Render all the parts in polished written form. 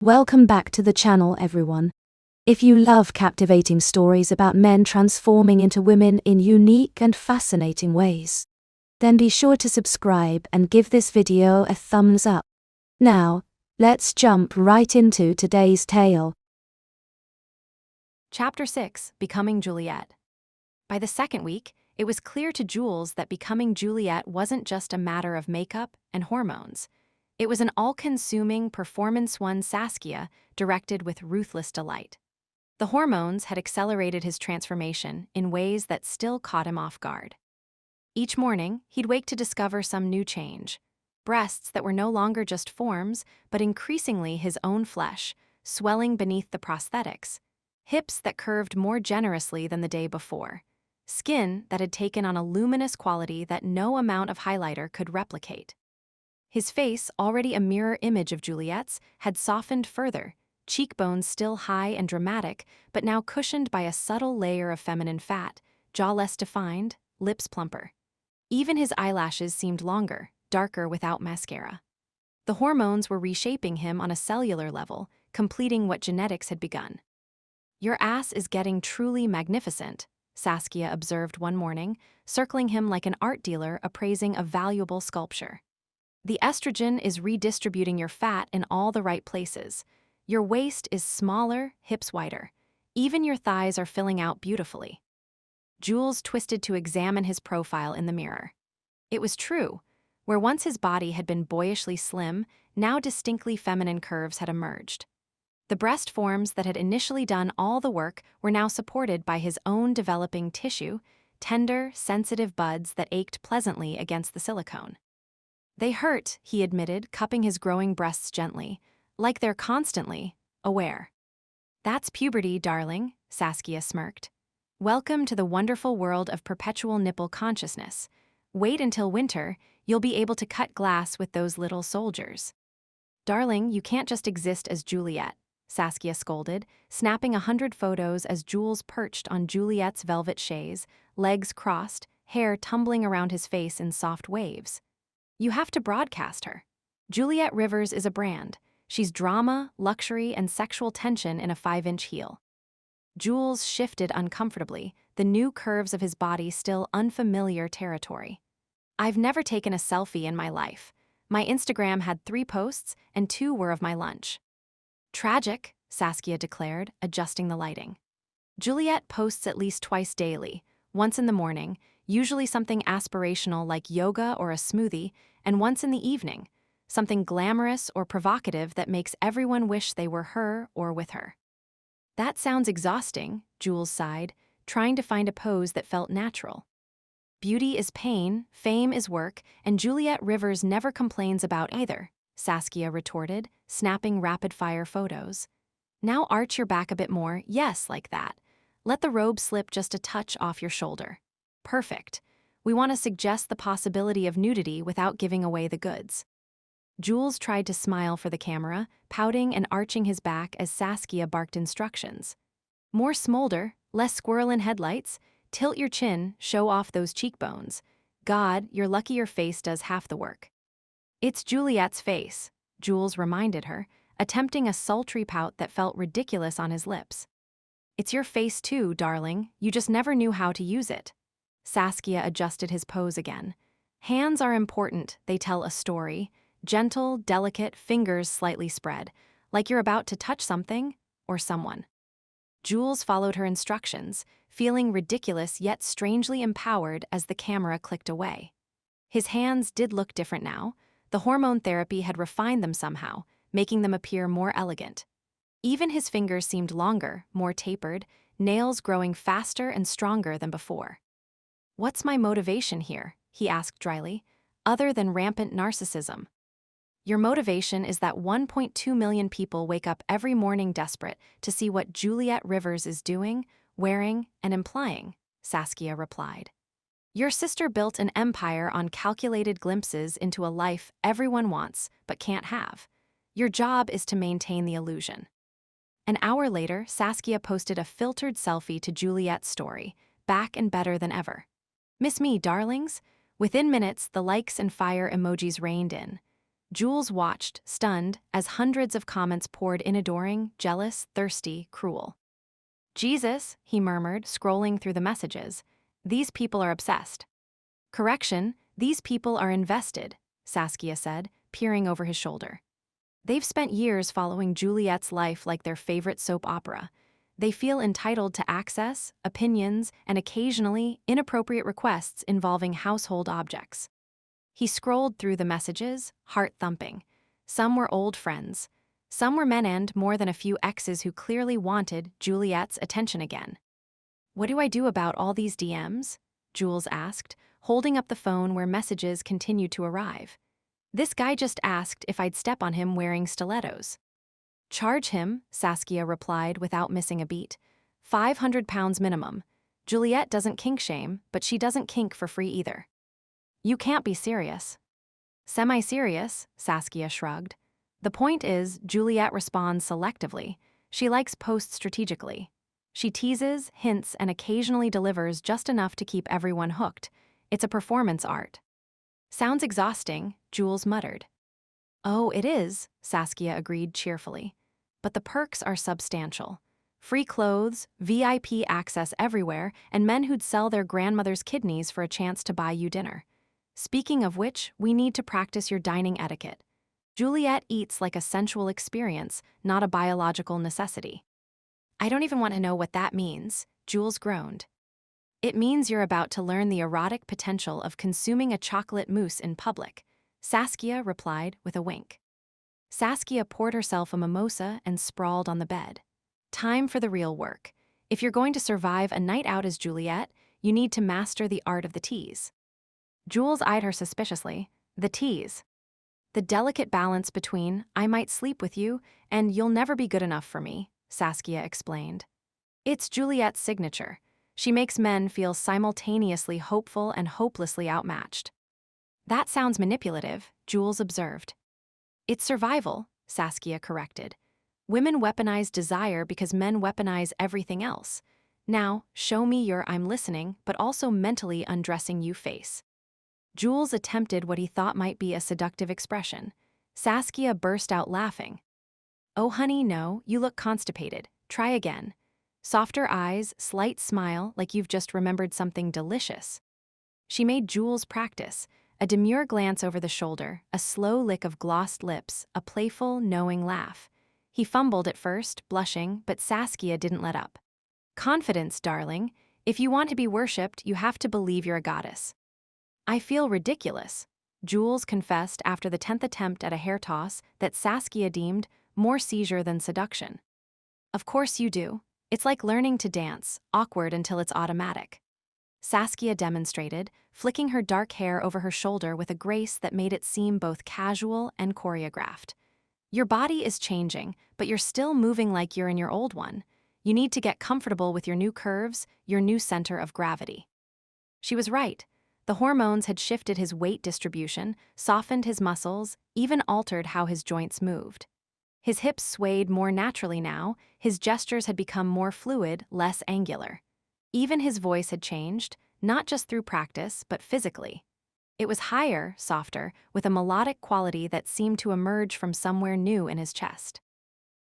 Welcome back to the channel, everyone. If you love captivating stories about men transforming into women in unique and fascinating ways, then be sure to subscribe and give this video a thumbs up. Now, let's jump right into today's tale. Chapter 6: Becoming Juliet. By the second week, it was clear to Jules that becoming Juliet wasn't just a matter of makeup and hormones. It was an all-consuming performance-one Saskia directed with ruthless delight. The hormones had accelerated his transformation in ways that still caught him off guard. Each morning, he'd wake to discover some new change. Breasts that were no longer just forms, but increasingly his own flesh, swelling beneath the prosthetics. Hips that curved more generously than the day before. Skin that had taken on a luminous quality that no amount of highlighter could replicate. His face, already a mirror image of Juliet's, had softened further, cheekbones still high and dramatic, but now cushioned by a subtle layer of feminine fat, jaw less defined, lips plumper. Even his eyelashes seemed longer, darker without mascara. The hormones were reshaping him on a cellular level, completing what genetics had begun. "Your ass is getting truly magnificent," Saskia observed one morning, circling him like an art dealer appraising a valuable sculpture. "The estrogen is redistributing your fat in all the right places. Your waist is smaller, hips wider. Even your thighs are filling out beautifully." Jules twisted to examine his profile in the mirror. It was true. Where once his body had been boyishly slim, now distinctly feminine curves had emerged. The breast forms that had initially done all the work were now supported by his own developing tissue, tender, sensitive buds that ached pleasantly against the silicone. "They hurt," he admitted, cupping his growing breasts gently, like they're constantly aware. "That's puberty, darling," Saskia smirked. "Welcome to the wonderful world of perpetual nipple consciousness. Wait until winter, you'll be able to cut glass with those little soldiers." "Darling, you can't just exist as Juliet," Saskia scolded, snapping 100 photos as Jules perched on Juliet's velvet chaise, legs crossed, hair tumbling around his face in soft waves. "You have to broadcast her. Juliet Rivers is a brand. She's drama, luxury, and sexual tension in a 5-inch heel." Jules shifted uncomfortably, the new curves of his body still unfamiliar territory. "I've never taken a selfie in my life. My Instagram had 3 posts, and 2 were of my lunch." "Tragic," Saskia declared, adjusting the lighting. "Juliet posts at least twice daily, once in the morning, usually something aspirational like yoga or a smoothie, and once in the evening, something glamorous or provocative that makes everyone wish they were her or with her." "That sounds exhausting," Jules sighed, trying to find a pose that felt natural. "Beauty is pain, fame is work, and Juliet Rivers never complains about either," Saskia retorted, snapping rapid-fire photos. "Now arch your back a bit more, yes, like that. Let the robe slip just a touch off your shoulder. Perfect. We want to suggest the possibility of nudity without giving away the goods." Jules tried to smile for the camera, pouting and arching his back as Saskia barked instructions. "More smolder, less squirrel in headlights, tilt your chin, show off those cheekbones. God, you're lucky your face does half the work." "It's Juliet's face," Jules reminded her, attempting a sultry pout that felt ridiculous on his lips. "It's your face too, darling, you just never knew how to use it." Saskia adjusted his pose again. "Hands are important, they tell a story. Gentle, delicate, fingers slightly spread, like you're about to touch something or someone." Jules followed her instructions, feeling ridiculous yet strangely empowered as the camera clicked away. His hands did look different now. The hormone therapy had refined them somehow, making them appear more elegant. Even his fingers seemed longer, more tapered, nails growing faster and stronger than before. "What's my motivation here?" he asked dryly, "other than rampant narcissism?" "Your motivation is that 1.2 million people wake up every morning desperate to see what Juliet Rivers is doing, wearing, and implying," Saskia replied. "Your sister built an empire on calculated glimpses into a life everyone wants but can't have. Your job is to maintain the illusion." An hour later, Saskia posted a filtered selfie to Juliet's story, back and better than ever. "Miss me, darlings?" Within minutes, the likes and fire emojis rained in. Jules watched, stunned, as hundreds of comments poured in adoring, jealous, thirsty, cruel. Jesus, he murmured, scrolling through the messages. These people are obsessed. Correction, these people are invested, Saskia said, peering over his shoulder. They've spent years following Juliet's life like their favorite soap opera. They feel entitled to access, opinions, and occasionally inappropriate requests involving household objects. He scrolled through the messages, heart thumping. Some were old friends. Some were men and more than a few exes who clearly wanted Juliet's attention again. What do I do about all these DMs? Jules asked, holding up the phone where messages continued to arrive. This guy just asked if I'd step on him wearing stilettos. Charge him, Saskia replied without missing a beat. 500 pounds minimum. Juliet doesn't kink shame, but she doesn't kink for free either. You can't be serious. Semi-serious, Saskia shrugged. The point is, Juliet responds selectively. She likes posts strategically. She teases, hints, and occasionally delivers just enough to keep everyone hooked. It's a performance art. Sounds exhausting, Jules muttered. Oh, it is, Saskia agreed cheerfully. But the perks are substantial. Free clothes, VIP access everywhere, and men who'd sell their grandmother's kidneys for a chance to buy you dinner. Speaking of which, we need to practice your dining etiquette. Juliet eats like a sensual experience, not a biological necessity. I don't even want to know what that means, Jules groaned. It means you're about to learn the erotic potential of consuming a chocolate mousse in public, Saskia replied with a wink. Saskia poured herself a mimosa and sprawled on the bed. Time for the real work. If you're going to survive a night out as Juliet, you need to master the art of the tease. Jules eyed her suspiciously. The tease. The delicate balance between, I might sleep with you, and you'll never be good enough for me, Saskia explained. It's Juliet's signature. She makes men feel simultaneously hopeful and hopelessly outmatched. That sounds manipulative, Jules observed. It's survival, Saskia corrected. Women weaponize desire because men weaponize everything else. Now, show me your I'm listening, but also mentally undressing you face. Jules attempted what he thought might be a seductive expression. Saskia burst out laughing. Oh honey, no, you look constipated. Try again. Softer eyes, slight smile like you've just remembered something delicious. She made Jules practice, a demure glance over the shoulder, a slow lick of glossed lips, a playful, knowing laugh. He fumbled at first, blushing, but Saskia didn't let up. Confidence, darling. If you want to be worshipped, you have to believe you're a goddess. I feel ridiculous, Jules confessed after the 10th attempt at a hair toss that Saskia deemed more seizure than seduction. Of course you do. It's like learning to dance, awkward until it's automatic. Saskia demonstrated, flicking her dark hair over her shoulder with a grace that made it seem both casual and choreographed. Your body is changing, but you're still moving like you're in your old one. You need to get comfortable with your new curves, your new center of gravity. She was right. The hormones had shifted his weight distribution, softened his muscles, even altered how his joints moved. His hips swayed more naturally now, his gestures had become more fluid, less angular. Even his voice had changed, not just through practice, but physically. It was higher, softer, with a melodic quality that seemed to emerge from somewhere new in his chest.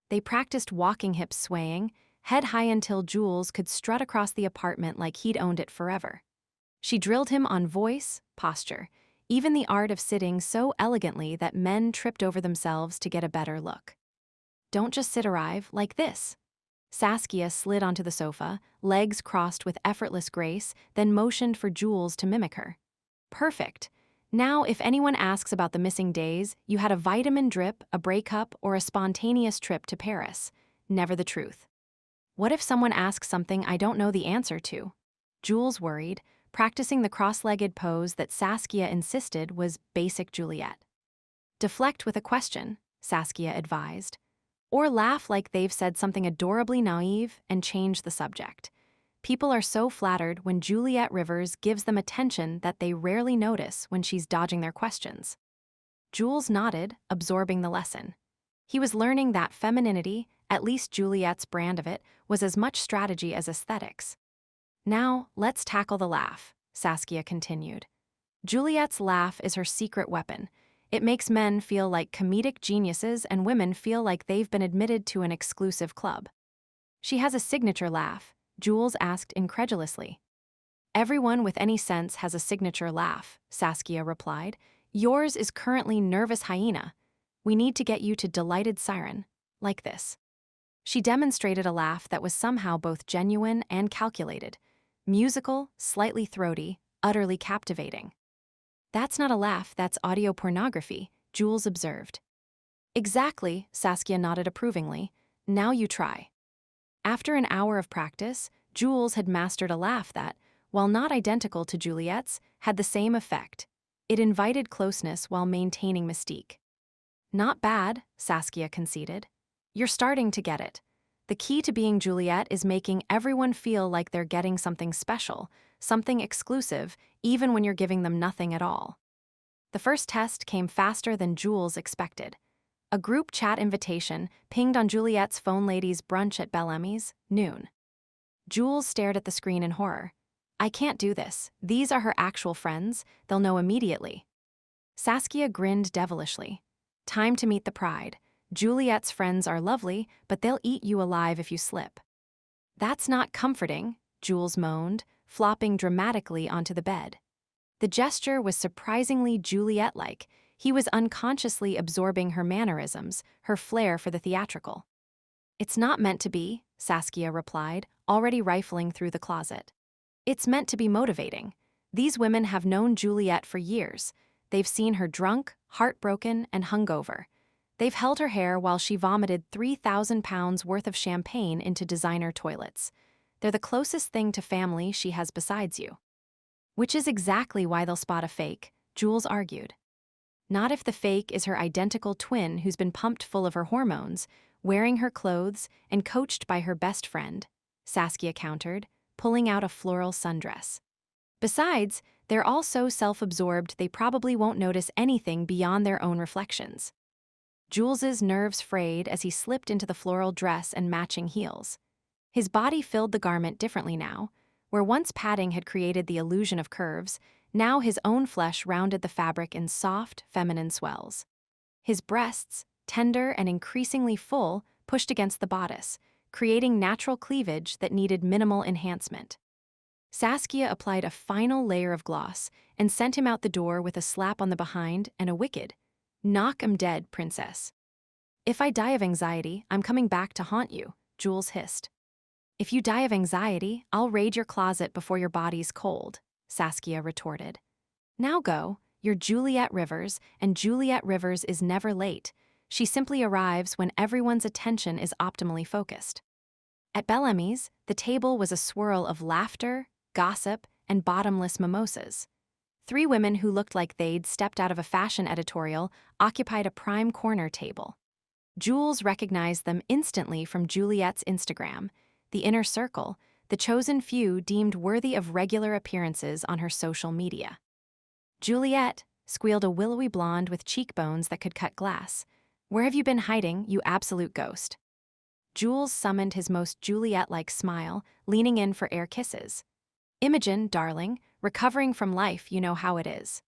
They practiced walking hips swaying, head high until Jules could strut across the apartment like he'd owned it forever. She drilled him on voice, posture, even the art of sitting so elegantly that men tripped over themselves to get a better look. Don't just sit arrive like this. Saskia slid onto the sofa, legs crossed with effortless grace, then motioned for Jules to mimic her. Perfect. Now, if anyone asks about the missing days, you had a vitamin drip, a breakup, or a spontaneous trip to Paris. Never the truth. What if someone asks something I don't know the answer to? Jules worried, practicing the cross-legged pose that Saskia insisted was basic Juliet. Deflect with a question, Saskia advised. Or laugh like they've said something adorably naive and change the subject. People are so flattered when Juliet Rivers gives them attention that they rarely notice when she's dodging their questions. Jules nodded, absorbing the lesson. He was learning that femininity, at least Juliet's brand of it, was as much strategy as aesthetics. Now, let's tackle the laugh, Saskia continued. Juliet's laugh is her secret weapon. It makes men feel like comedic geniuses and women feel like they've been admitted to an exclusive club. She has a signature laugh, Jules asked incredulously. Everyone with any sense has a signature laugh, Saskia replied. Yours is currently nervous hyena. We need to get you to delighted siren, like this. She demonstrated a laugh that was somehow both genuine and calculated, musical, slightly throaty, utterly captivating. That's not a laugh, that's audio pornography, Jules observed. Exactly, Saskia nodded approvingly. Now you try. After an hour of practice, Jules had mastered a laugh that, while not identical to Juliet's, had the same effect. It invited closeness while maintaining mystique. Not bad, Saskia conceded. You're starting to get it. The key to being Juliet is making everyone feel like they're getting something special, something exclusive, even when you're giving them nothing at all. The first test came faster than Jules expected. A group chat invitation pinged on Juliet's phone. Ladies brunch at Frenemies, noon. Jules stared at the screen in horror. I can't do this. These are her actual friends. They'll know immediately. Saskia grinned devilishly. Time to meet the pride. Juliet's friends are lovely, but they'll eat you alive if you slip. That's not comforting, Jules moaned, flopping dramatically onto the bed. The gesture was surprisingly Juliet-like. He was unconsciously absorbing her mannerisms, her flair for the theatrical. It's not meant to be, Saskia replied, already rifling through the closet. It's meant to be motivating. These women have known Juliet for years. They've seen her drunk, heartbroken, and hungover. They've held her hair while she vomited 3,000 pounds worth of champagne into designer toilets. They're the closest thing to family she has besides you. Which is exactly why they'll spot a fake, Jules argued. Not if the fake is her identical twin who's been pumped full of her hormones, wearing her clothes, and coached by her best friend, Saskia countered, pulling out a floral sundress. Besides, they're all so self-absorbed they probably won't notice anything beyond their own reflections. Jules's nerves frayed as he slipped into the floral dress and matching heels. His body filled the garment differently now. Where once padding had created the illusion of curves, now his own flesh rounded the fabric in soft, feminine swells. His breasts, tender and increasingly full, pushed against the bodice, creating natural cleavage that needed minimal enhancement. Saskia applied a final layer of gloss and sent him out the door with a slap on the behind and a wicked, "Knock 'em dead, princess." If I die of anxiety, I'm coming back to haunt you, Jules hissed. If you die of anxiety, I'll raid your closet before your body's cold, Saskia retorted. Now go, you're Juliet Rivers, and Juliet Rivers is never late. She simply arrives when everyone's attention is optimally focused. At Frenemies, the table was a swirl of laughter, gossip, and bottomless mimosas. 3 women who looked like they'd stepped out of a fashion editorial occupied a prime corner table. Jules recognized them instantly from Juliet's Instagram. The inner circle, the chosen few deemed worthy of regular appearances on her social media. Juliet, squealed a willowy blonde with cheekbones that could cut glass. Where have you been hiding, you absolute ghost? Jules summoned his most Juliet-like smile, leaning in for air kisses. Imogen, darling, recovering from life, you know how it is.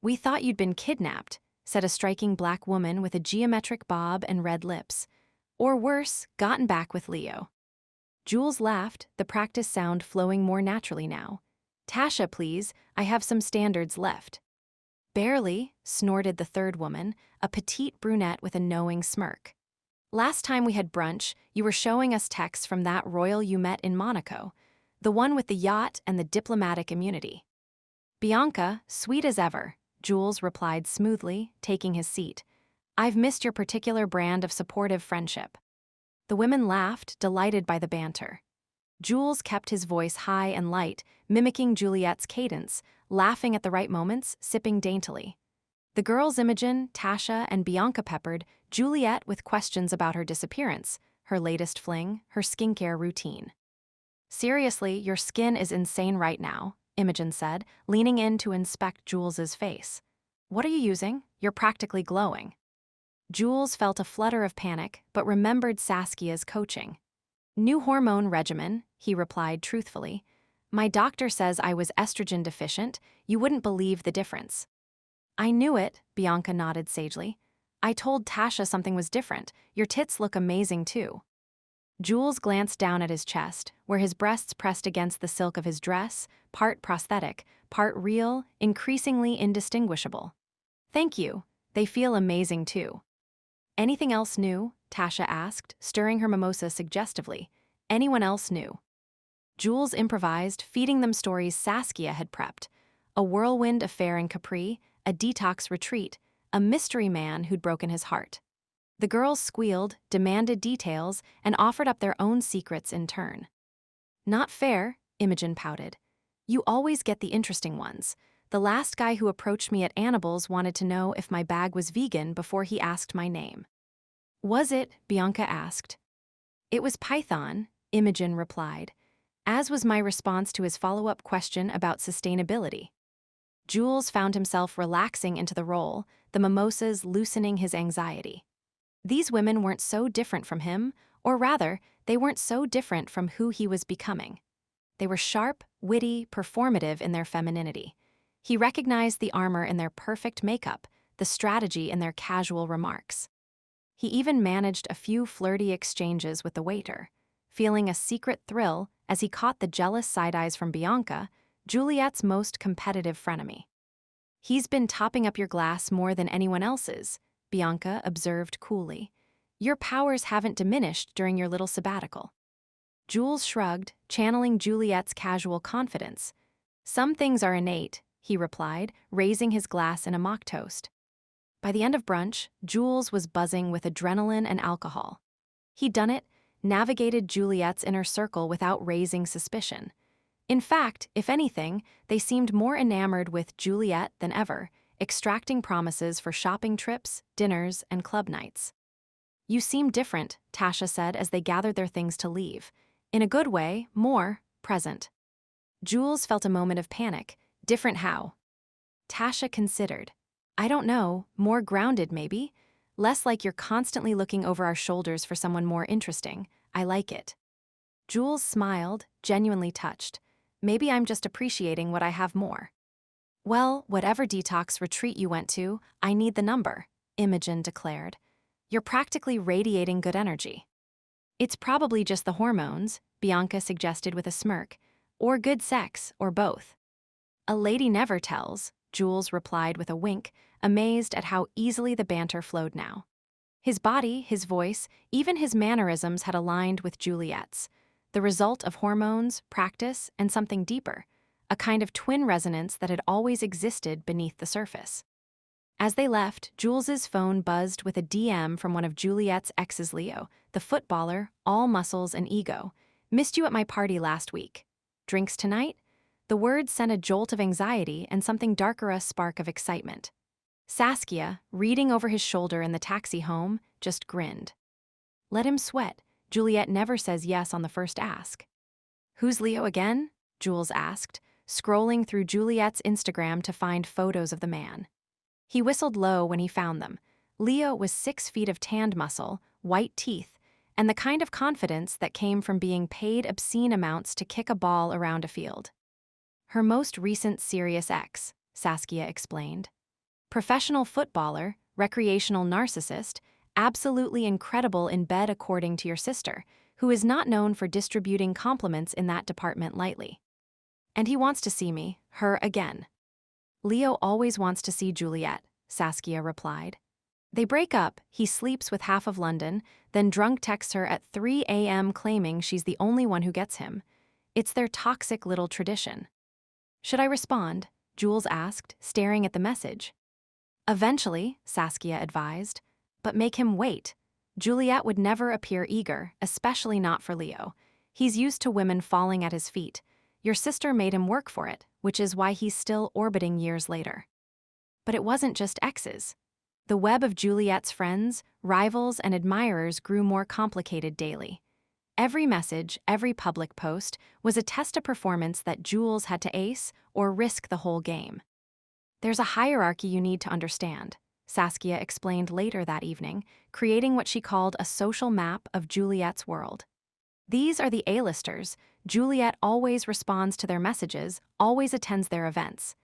We thought you'd been kidnapped, said a striking black woman with a geometric bob and red lips. Or worse, gotten back with Leo. Jules laughed, the practice sound flowing more naturally now. Tasha, please, I have some standards left. Barely, snorted the third woman, a petite brunette with a knowing smirk. Last time we had brunch, you were showing us texts from that royal you met in Monaco, the one with the yacht and the diplomatic immunity. Bianca, sweet as ever, Jules replied smoothly, taking his seat. I've missed your particular brand of supportive friendship. The women laughed, delighted by the banter. Jules kept his voice high and light, mimicking Juliet's cadence, laughing at the right moments, sipping daintily. The girls Imogen, Tasha, and Bianca peppered Juliet with questions about her disappearance, her latest fling, her skincare routine. Seriously, your skin is insane right now, Imogen said, leaning in to inspect Jules's face. What are you using? You're practically glowing. Jules felt a flutter of panic, but remembered Saskia's coaching. New hormone regimen, he replied truthfully. My doctor says I was estrogen deficient. You wouldn't believe the difference. I knew it, Bianca nodded sagely. I told Tasha something was different. Your tits look amazing too. Jules glanced down at his chest, where his breasts pressed against the silk of his dress, part prosthetic, part real, increasingly indistinguishable. Thank you. They feel amazing too. Anything else new? Tasha asked, stirring her mimosa suggestively. Anyone else new? Jules improvised, feeding them stories Saskia had prepped. A whirlwind affair in Capri, a detox retreat, a mystery man who'd broken his heart. The girls squealed, demanded details, and offered up their own secrets in turn. Not fair, Imogen pouted. You always get the interesting ones. The last guy who approached me at Annabelle's wanted to know if my bag was vegan before he asked my name. Was it? Bianca asked. It was Python, Imogen replied, as was my response to his follow-up question about sustainability. Jules found himself relaxing into the role, the mimosas loosening his anxiety. These women weren't so different from him, or rather, they weren't so different from who he was becoming. They were sharp, witty, performative in their femininity. He recognized the armor in their perfect makeup, the strategy in their casual remarks. He even managed a few flirty exchanges with the waiter, feeling a secret thrill as he caught the jealous side-eyes from Bianca, Juliet's most competitive frenemy. He's been topping up your glass more than anyone else's, Bianca observed coolly. Your powers haven't diminished during your little sabbatical. Jules shrugged, channeling Juliet's casual confidence. Some things are innate, he replied, raising his glass in a mock toast. By the end of brunch, Jules was buzzing with adrenaline and alcohol. He'd done it, navigated Juliet's inner circle without raising suspicion. In fact, if anything, they seemed more enamored with Juliet than ever, extracting promises for shopping trips, dinners, and club nights. You seem different, Tasha said as they gathered their things to leave. In a good way, more present. Jules felt a moment of panic. Different how? Tasha considered. I don't know, more grounded maybe? Less like you're constantly looking over our shoulders for someone more interesting. I like it. Jules smiled, genuinely touched. Maybe I'm just appreciating what I have more. Well, whatever detox retreat you went to, I need the number, Imogen declared. You're practically radiating good energy. It's probably just the hormones, Bianca suggested with a smirk, or good sex, or both. A lady never tells, Jules replied with a wink, amazed at how easily the banter flowed now. His body, his voice, even his mannerisms had aligned with Juliet's, the result of hormones, practice, and something deeper, a kind of twin resonance that had always existed beneath the surface. As they left, Jules's phone buzzed with a DM from one of Juliet's exes, Leo, the footballer, all muscles and ego. Missed you at my party last week. Drinks tonight? The words sent a jolt of anxiety and something darker a spark of excitement. Saskia, reading over his shoulder in the taxi home, just grinned. Let him sweat. Juliet never says yes on the first ask. Who's Leo again? Jules asked, scrolling through Juliet's Instagram to find photos of the man. He whistled low when he found them. Leo was 6 feet of tanned muscle, white teeth, and the kind of confidence that came from being paid obscene amounts to kick a ball around a field. Her most recent serious ex, Saskia explained. Professional footballer, recreational narcissist, absolutely incredible in bed according to your sister, who is not known for distributing compliments in that department lightly. And he wants to see me, her again. Leo always wants to see Juliet, Saskia replied. They break up, he sleeps with half of London, then drunk texts her at 3 a.m. claiming she's the only one who gets him. It's their toxic little tradition. Should I respond? Jules asked, staring at the message. Eventually, Saskia advised, but make him wait. Juliet would never appear eager, especially not for Leo. He's used to women falling at his feet. Your sister made him work for it, which is why he's still orbiting years later. But it wasn't just exes. The web of Juliet's friends, rivals, and admirers grew more complicated daily. Every message, every public post, was a test of performance that Jules had to ace or risk the whole game. There's a hierarchy you need to understand, Saskia explained later that evening, creating what she called a social map of Juliet's world. These are the A-listers. Juliet always responds to their messages, always attends their events.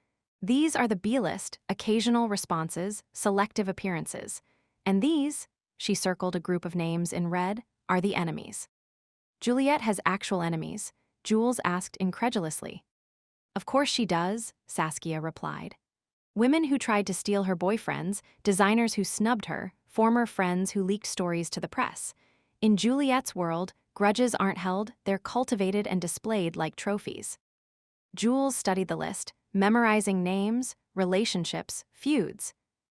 These are the B-list, occasional responses, selective appearances. And these, she circled a group of names in red, are the enemies. Juliet has actual enemies, Jules asked incredulously. Of course she does, Saskia replied. Women who tried to steal her boyfriends, designers who snubbed her, former friends who leaked stories to the press. In Juliet's world, grudges aren't held, they're cultivated and displayed like trophies. Jules studied the list, memorizing names, relationships, feuds.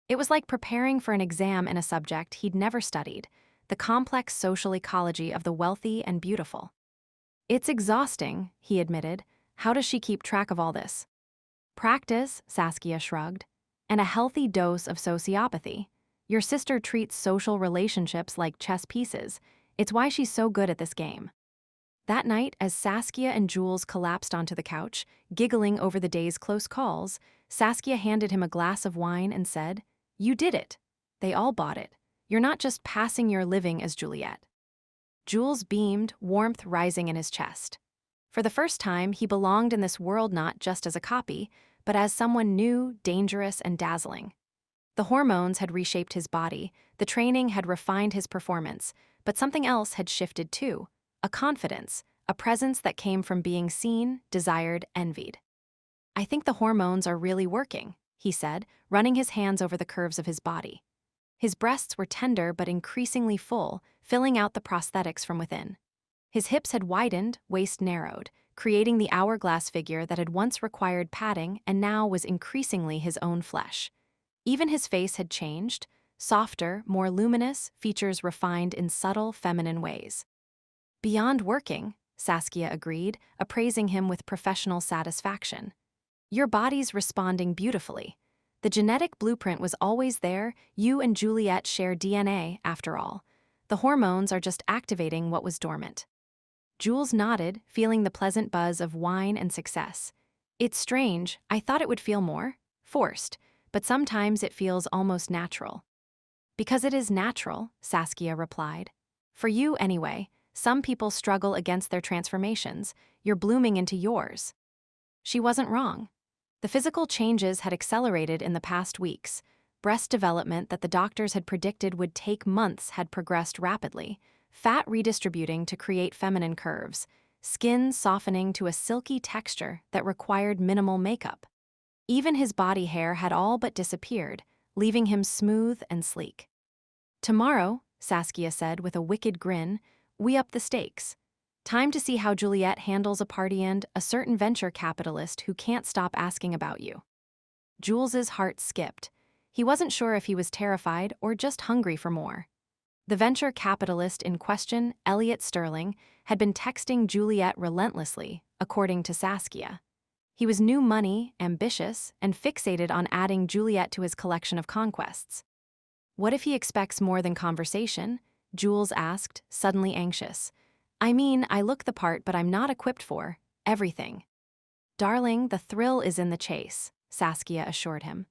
It was like preparing for an exam in a subject he'd never studied, the complex social ecology of the wealthy and beautiful. It's exhausting, he admitted. How does she keep track of all this? Practice, Saskia shrugged, and a healthy dose of sociopathy. Your sister treats social relationships like chess pieces. It's why she's so good at this game. That night, as Saskia and Jules collapsed onto the couch, giggling over the day's close calls, Saskia handed him a glass of wine and said, "You did it. They all bought it. You're not just passing your living as Juliet." Jules beamed, warmth rising in his chest. For the first time, he belonged in this world not just as a copy, but as someone new, dangerous, and dazzling. The hormones had reshaped his body, the training had refined his performance, but something else had shifted too, a confidence, a presence that came from being seen, desired, envied. "I think the hormones are really working," he said, running his hands over the curves of his body. His breasts were tender but increasingly full, filling out the prosthetics from within. His hips had widened, waist narrowed, creating the hourglass figure that had once required padding and now was increasingly his own flesh. Even his face had changed, softer, more luminous, features refined in subtle, feminine ways. "Beyond working," Saskia agreed, appraising him with professional satisfaction. "Your body's responding beautifully. The genetic blueprint was always there. You and Juliet share DNA, after all. The hormones are just activating what was dormant." Jules nodded, feeling the pleasant buzz of wine and success. "It's strange, I thought it would feel more forced, but sometimes it feels almost natural." "Because it is natural," Saskia replied. "For you, anyway. Some people struggle against their transformations. You're blooming into yours." She wasn't wrong. The physical changes had accelerated in the past weeks. Breast development that the doctors had predicted would take months had progressed rapidly, fat redistributing to create feminine curves, skin softening to a silky texture that required minimal makeup. Even his body hair had all but disappeared, leaving him smooth and sleek. "Tomorrow," Saskia said with a wicked grin, "we up the stakes. Time to see how Juliet handles a party and a certain venture capitalist who can't stop asking about you." Jules's heart skipped. He wasn't sure if he was terrified or just hungry for more. The venture capitalist in question, Elliot Sterling, had been texting Juliet relentlessly, according to Saskia. He was new money, ambitious, and fixated on adding Juliet to his collection of conquests. "What if he expects more than conversation?" Jules asked, suddenly anxious. "I mean, I look the part, but I'm not equipped for everything." "Darling, the thrill is in the chase," Saskia assured him.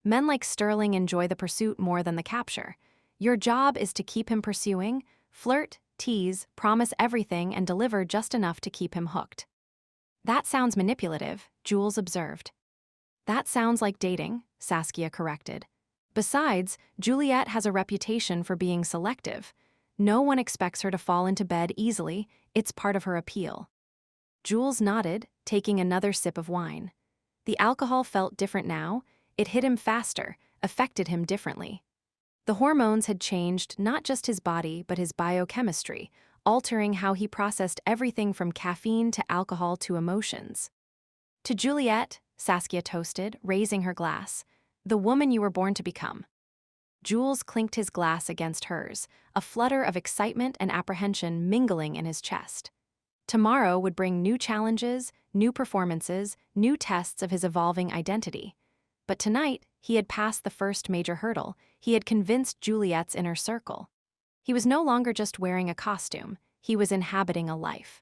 "Men like Sterling enjoy the pursuit more than the capture. Your job is to keep him pursuing, flirt, tease, promise everything, and deliver just enough to keep him hooked." "That sounds manipulative," Jules observed. "That sounds like dating," Saskia corrected. "Besides, Juliet has a reputation for being selective. No one expects her to fall into bed easily, it's part of her appeal." Jules nodded, taking another sip of wine. The alcohol felt different now, it hit him faster, affected him differently. The hormones had changed not just his body, but his biochemistry, altering how he processed everything from caffeine to alcohol to emotions. "To Juliet," Saskia toasted, raising her glass, "the woman you were born to become." Jules clinked his glass against hers, a flutter of excitement and apprehension mingling in his chest. Tomorrow would bring new challenges, new performances, new tests of his evolving identity. But tonight, he had passed the first major hurdle. He had convinced Juliet's inner circle. He was no longer just wearing a costume, he was inhabiting a life.